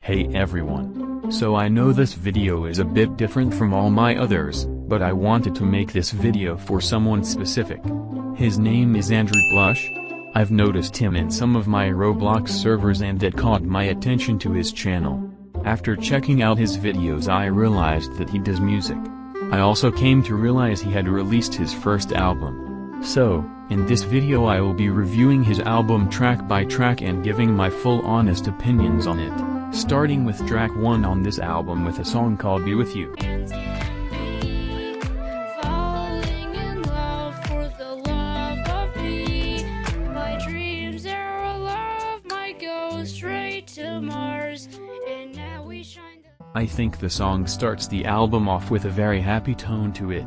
Hey everyone. So I know this video is a bit different from all my others, but I wanted to make this video for someone specific. His name is Andro. I've noticed him in some of my Roblox servers and that caught my attention to his channel. After checking out his videos I realized that he does music. I also came to realize he had released his first album. So, in this video I will be reviewing his album track by track and giving my full honest opinions on it. Starting with track 1 on this album with a song called Be With You. I think the song starts the album off with a very happy tone to it.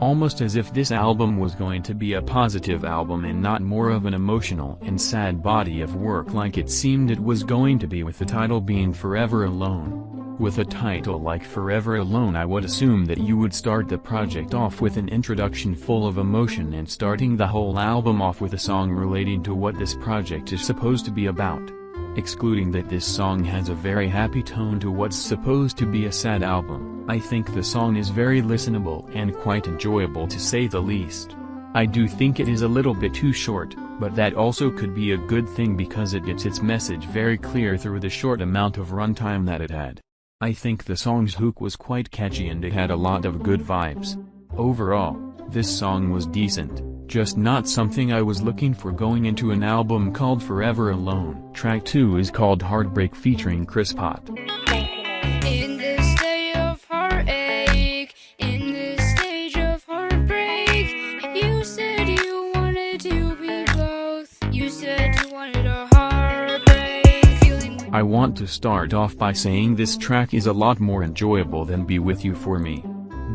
Almost as if this album was going to be a positive album and not more of an emotional and sad body of work like it seemed it was going to be, with the title being Forever Alone. With a title like Forever Alone I would assume that you would start the project off with an introduction full of emotion and starting the whole album off with a song relating to what this project is supposed to be about. Excluding that this song has a very happy tone to what's supposed to be a sad album, I think the song is very listenable and quite enjoyable to say the least. I do think it is a little bit too short, but that also could be a good thing because it gets its message very clear through the short amount of runtime that it had. I think the song's hook was quite catchy and it had a lot of good vibes. Overall, this song was decent. Just not something I was looking for going into an album called Forever Alone. Track 2 is called Heartbreak featuring Pratt. In this day of heartache, in this stage of heartbreak, you said you wanted to be both. You said you wanted a heartbreak. I want to start off by saying this track is a lot more enjoyable than Be With You for me.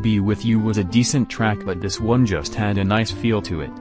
Be With You was a decent track, but this one just had a nice feel to it.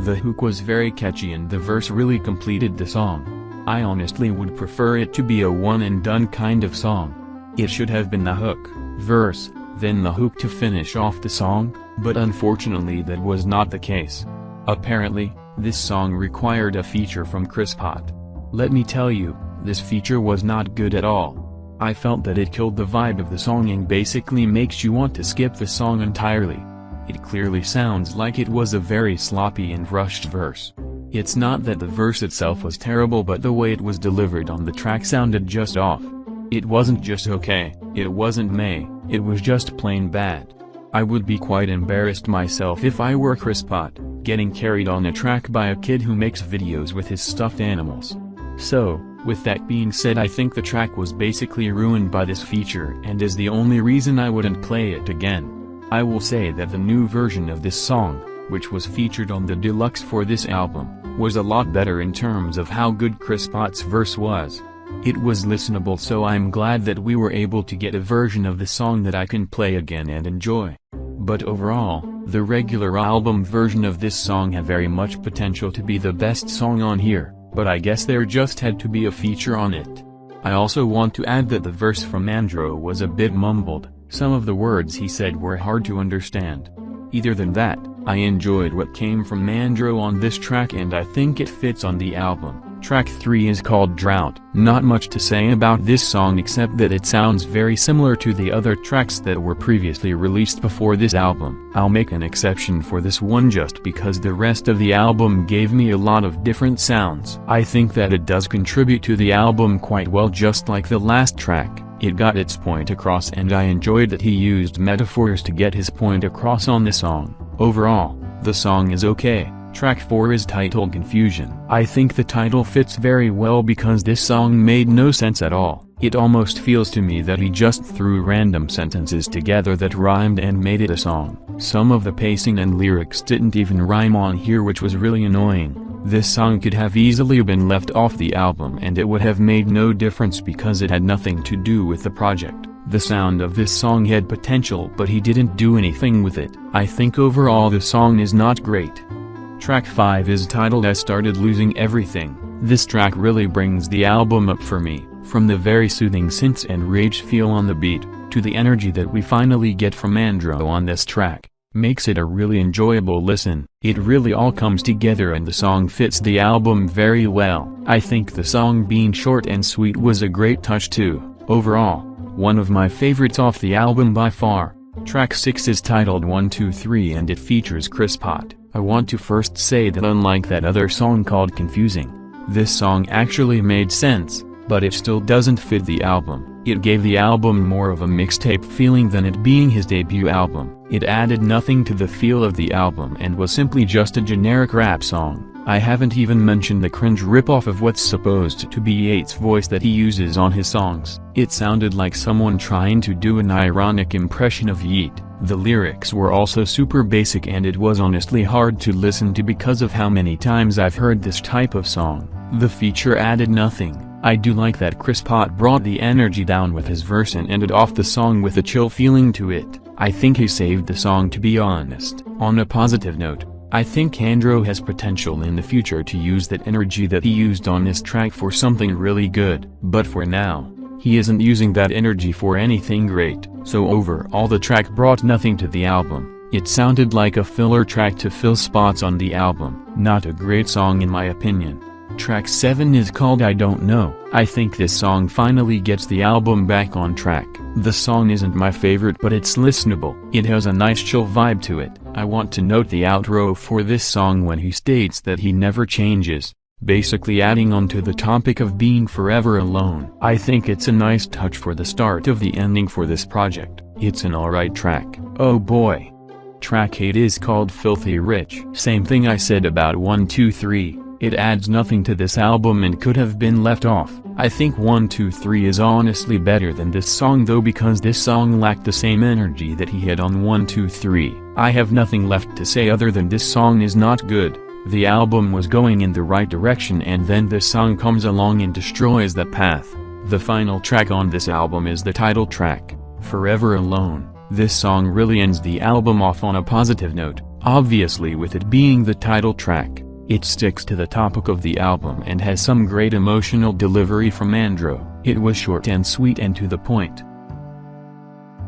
The hook was very catchy and the verse really completed the song. I honestly would prefer it to be a one and done kind of song. It should have been the hook, verse, then the hook to finish off the song, but unfortunately that was not the case. Apparently, this song required a feature from Pratt. Let me tell you, this feature was not good at all. I felt that it killed the vibe of the song and basically makes you want to skip the song entirely. It clearly sounds like it was a very sloppy and rushed verse. It's not that the verse itself was terrible, but the way it was delivered on the track sounded just off. It wasn't just okay, it wasn't meh, it was just plain bad. I would be quite embarrassed myself if I were Pratt, getting carried on a track by a kid who makes videos with his stuffed animals. So, with that being said, I think the track was basically ruined by this feature and is the only reason I wouldn't play it again. I will say that the new version of this song, which was featured on the deluxe for this album, was a lot better in terms of how good Pratt's verse was. It was listenable, so I'm glad that we were able to get a version of the song that I can play again and enjoy. But overall, the regular album version of this song had very much potential to be the best song on here. But I guess there just had to be a feature on it. I also want to add that the verse from Andro was a bit mumbled, some of the words he said were hard to understand. Either than that, I enjoyed what came from Andro on this track and I think it fits on the album. Track 3 is called Drought. Not much to say about this song except that it sounds very similar to the other tracks that were previously released before this album. I'll make an exception for this one just because the rest of the album gave me a lot of different sounds. I think that it does contribute to the album quite well, just like the last track. It got its point across and I enjoyed that he used metaphors to get his point across on the song. Overall, the song is okay. Track 4 is titled Confusion. I think the title fits very well because this song made no sense at all. It almost feels to me that he just threw random sentences together that rhymed and made it a song. Some of the pacing and lyrics didn't even rhyme on here, which was really annoying. This song could have easily been left off the album and it would have made no difference because it had nothing to do with the project. The sound of this song had potential, but he didn't do anything with it. I think overall the song is not great. Track 5 is titled I Started Losing Everything. This track really brings the album up for me, from the very soothing synths and rage feel on the beat, to the energy that we finally get from Andro on this track. Makes it a really enjoyable listen. It really all comes together and the song fits the album very well. I think the song being short and sweet was a great touch too. Overall, one of my favorites off the album by far. Track 6 is titled 123 and it features Pratt. I want to first say that unlike that other song called Confusing, this song actually made sense, but it still doesn't fit the album. It gave the album more of a mixtape feeling than it being his debut album. It added nothing to the feel of the album and was simply just a generic rap song. I haven't even mentioned the cringe ripoff of what's supposed to be Yates' voice that he uses on his songs. It sounded like someone trying to do an ironic impression of Yeet. The lyrics were also super basic and it was honestly hard to listen to because of how many times I've heard this type of song. The feature added nothing. I do like that Pratt brought the energy down with his verse and ended off the song with a chill feeling to it. I think he saved the song, to be honest. On a positive note, I think Andro has potential in the future to use that energy that he used on this track for something really good. But for now, he isn't using that energy for anything great. So overall the track brought nothing to the album. It sounded like a filler track to fill spots on the album. Not a great song in my opinion. Track 7 is called I Don't Know. I think this song finally gets the album back on track. The song isn't my favorite but it's listenable. It has a nice chill vibe to it. I want to note the outro for this song when he states that he never changes, basically adding on to the topic of being forever alone. I think it's a nice touch for the start of the ending for this project. It's an alright track. Oh boy. Track 8 is called Filthy Rich. Same thing I said about 123. It adds nothing to this album and could have been left off. I think 123 is honestly better than this song though because this song lacked the same energy that he had on 123. I have nothing left to say other than this song is not good. The album was going in the right direction and then this song comes along and destroys that path. The final track on this album is the title track, Forever Alone. This song really ends the album off on a positive note, obviously with it being the title track. It sticks to the topic of the album and has some great emotional delivery from Andro. It was short and sweet and to the point.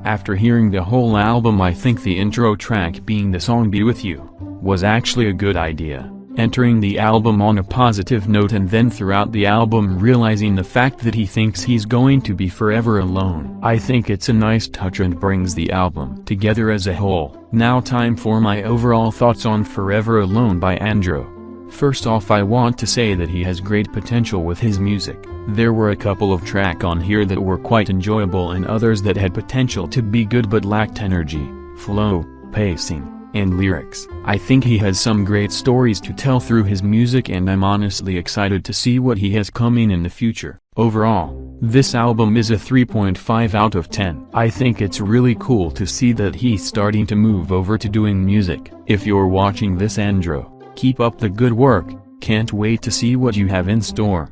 After hearing the whole album I think the intro track being the song Be With You was actually a good idea. Entering the album on a positive note and then throughout the album realizing the fact that he thinks he's going to be forever alone. I think it's a nice touch and brings the album together as a whole. Now time for my overall thoughts on Forever Alone by Andro. First off I want to say that he has great potential with his music. There were a couple of tracks on here that were quite enjoyable and others that had potential to be good but lacked energy, flow, pacing, and lyrics. I think he has some great stories to tell through his music and I'm honestly excited to see what he has coming in the future. Overall, this album is a 3.5 out of 10. I think it's really cool to see that he's starting to move over to doing music. If you're watching this Andro, keep up the good work, can't wait to see what you have in store.